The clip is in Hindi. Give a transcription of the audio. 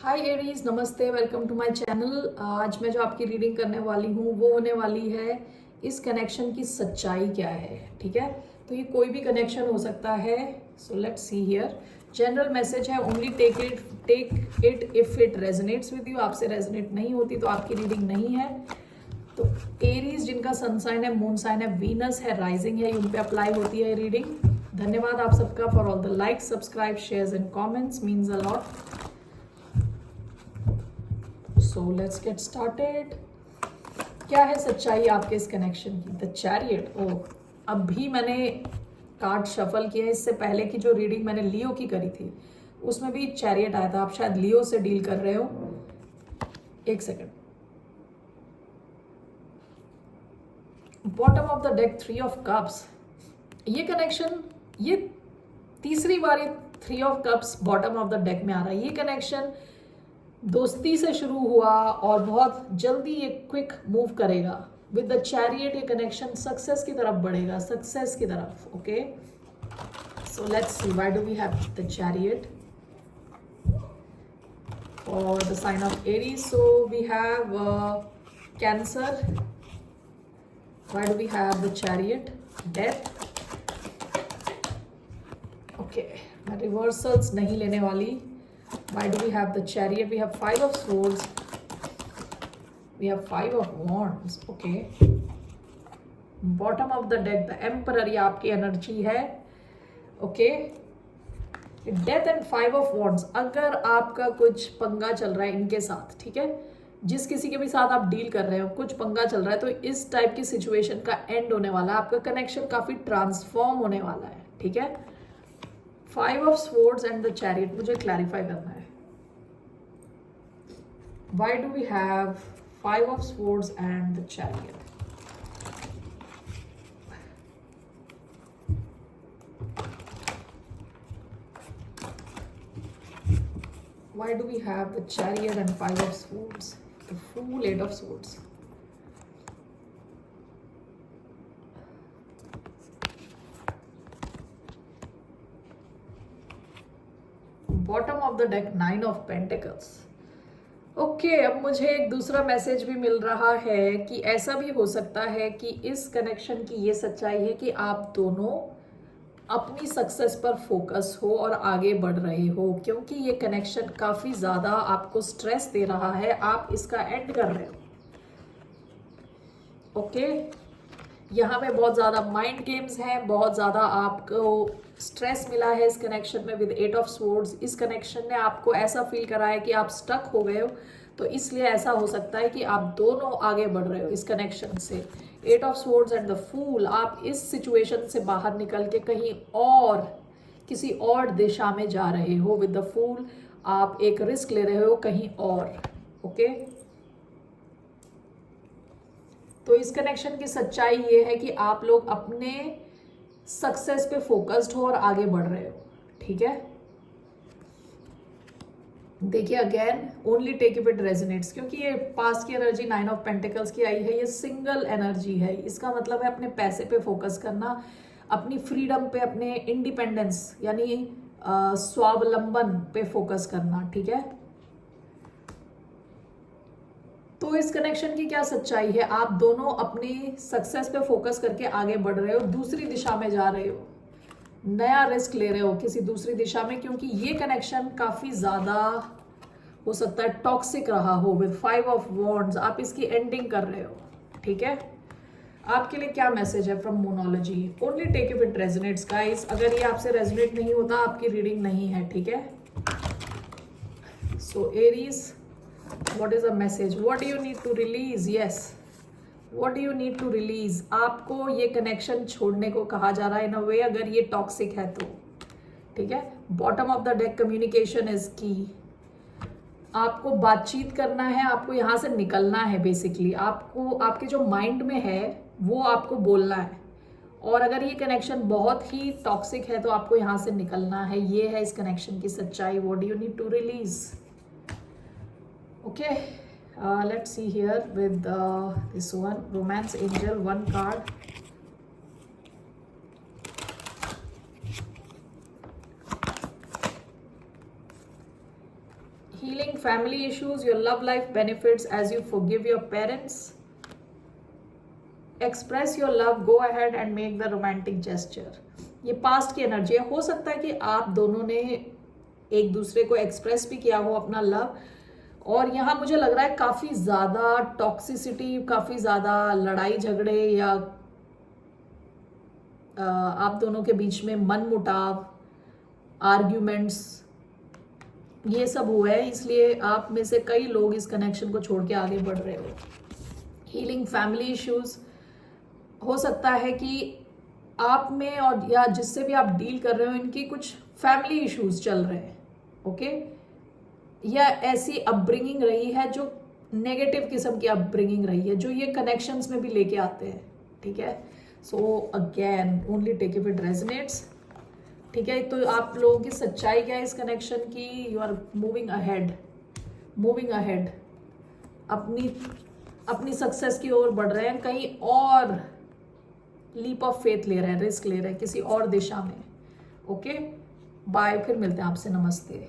हाय एरीज, नमस्ते, वेलकम टू माय चैनल। आज मैं जो आपकी रीडिंग करने वाली हूँ वो होने वाली है इस कनेक्शन की सच्चाई क्या है। ठीक है, तो ये कोई भी कनेक्शन हो सकता है। So let's see here. General message है, only take it if it resonates with you. आपसे रेजोनेट नहीं होती तो आपकी रीडिंग नहीं है। तो एरीज जिनका सन साइन है, मून साइन है, वीनस है, राइजिंग है, उन पे अप्लाई होती है रीडिंग। धन्यवाद आप सबका for all the like, subscribe, shares and comments, means a lot. So let's get started. क्या है सच्चाई आपके इस कनेक्शन की? The chariot. ओ, अभी मैंने कार्ड शफल किया है। इससे पहले की जो रीडिंग मैंने लियो की करी थी उसमें भी चैरियट आया था। आप शायद लियो से डील कर रहे हो। एक second. Bottom of the deck, 3 of cups. ये कनेक्शन, ये तीसरी बार ये 3 of cups bottom of the deck में आ रहा है। ये कनेक्शन दोस्ती से शुरू हुआ और बहुत जल्दी ये क्विक मूव करेगा। विद द चैरियट ये कनेक्शन सक्सेस की तरफ बढ़ेगा, सक्सेस की तरफ। Okay, so let's see why do we have the chariot for the sign of Aries. So we have Cancer. Why do we have the chariot? Death. Okay, मैं रिवर्सल्स नहीं लेने वाली। Why do we have the chariot? We have 5 of swords. We have 5 of wands. Okay. Bottom of the deck, the emperor, ये आपकी एनर्जी है. Okay. Death and 5 of wands. अगर आपका कुछ पंगा चल रहा है इनके साथ, ठीक है, जिस किसी के भी साथ आप डील कर रहे हो, कुछ पंगा चल रहा है, तो इस टाइप की सिचुएशन का एंड होने वाला है। आपका कनेक्शन काफी ट्रांसफॉर्म होने वाला है। ठीक है, 5 of swords and the chariot मुझे क्लैरिफाई करना है। Why do we have 5 of swords and the chariot? Why do we have the chariot and 5 of swords? The fool, 8 of swords. Bottom of the deck, 9 of pentacles. Okay, अब मुझे एक दूसरा मैसेज भी मिल रहा है कि ऐसा भी हो सकता है कि इस कनेक्शन की ये सच्चाई है कि आप दोनों अपनी सक्सेस पर फोकस हो और आगे बढ़ रहे हो, क्योंकि ये कनेक्शन काफ़ी ज़्यादा आपको स्ट्रेस दे रहा है। आप इसका एंड कर रहे हो। ओके, यहाँ पे बहुत ज़्यादा माइंड गेम्स हैं, बहुत ज़्यादा आपको स्ट्रेस मिला है इस कनेक्शन में विद 8 ऑफ स्वॉर्ड्स। इस कनेक्शन ने आपको ऐसा फील कराया कि आप स्टक हो गए हो, तो इसलिए ऐसा हो सकता है कि आप दोनों आगे बढ़ रहे हो इस कनेक्शन से। 8 of swords and the fool, आप इस सिचुएशन से बाहर निकल के कहीं और, किसी और दिशा में जा रहे हो। विद द फूल आप एक रिस्क ले रहे हो कहीं और। ओके, तो इस कनेक्शन की सच्चाई ये है कि आप लोग अपने सक्सेस पे फोकस्ड हो और आगे बढ़ रहे हो। ठीक है, देखिए again, only take if it resonates, क्योंकि ये पास्ट की एनर्जी 9 ऑफ पेंटिकल्स की आई है। ये सिंगल एनर्जी है। इसका मतलब है अपने पैसे पे फोकस करना, अपनी फ्रीडम पे, अपने इंडिपेंडेंस यानी स्वावलंबन पे फोकस करना। ठीक है, तो इस कनेक्शन की क्या सच्चाई है? आप दोनों अपनी सक्सेस पे फोकस करके आगे बढ़ रहे हो, दूसरी दिशा में जा रहे हो, नया रिस्क ले रहे हो किसी दूसरी दिशा में, क्योंकि ये कनेक्शन काफी ज्यादा हो सकता है टॉक्सिक रहा हो। विद 5 ऑफ वॉन्ड्स आप इसकी एंडिंग कर रहे हो। ठीक है, आपके लिए क्या मैसेज है from Monology? Only take if it resonates guys. अगर ये आपसे रेजोनेट नहीं होता, आपकी रीडिंग नहीं है। ठीक है, सो Aries, what is the message? What do you need to release? Yes, what do you need to release? आपको ये कनेक्शन छोड़ने को कहा जा रहा है इन अ वे, अगर ये टॉक्सिक है तो। ठीक है, bottom of the deck, communication is की। आपको बातचीत करना है, आपको यहाँ से निकलना है। बेसिकली आपको, आपके जो माइंड में है वो आपको बोलना है, और अगर ये कनेक्शन बहुत ही टॉक्सिक है तो आपको यहाँ से निकलना है। ये है इस कनेक्शन की सच्चाई। What do you need to release? Okay, let's see here with this one, romance angel, one card. Healing family issues. Your love life benefits as you forgive your parents. Express your love. Go ahead and make the romantic gesture. ये पास्ट की एनर्जी है. हो सकता है कि आप दोनों ने एक दूसरे को एक्सप्रेस भी किया हो अपना लव, और यहाँ मुझे लग रहा है काफी ज्यादा टॉक्सिसिटी, काफी ज्यादा लड़ाई झगड़े या आप दोनों के बीच में मन मुटाव, आर्ग्यूमेंट्स, ये सब हुआ है. इसलिए आप में से कई लोग इस कनेक्शन को छोड़ के आगे बढ़ रहे हो. Healing family issues. हो सकता है कि आप में और या जिससे भी आप डील कर रहे हो इनकी कुछ फैमिली इश्यूज चल रहे हैं. ओके, या ऐसी अपब्रिंगिंग रही है जो नेगेटिव किस्म की अपब्रिंगिंग रही है, जो ये कनेक्शंस में भी लेके आते हैं. ठीक है, so again only take if it resonates. ठीक है, तो आप लोगों की सच्चाई क्या है इस कनेक्शन की? You are moving ahead, moving ahead, अपनी सक्सेस की ओर बढ़ रहे हैं, कहीं और लीप ऑफ फेथ ले रहे हैं, रिस्क ले रहे हैं किसी और दिशा में. Okay, bye. फिर मिलते हैं आपसे. नमस्ते.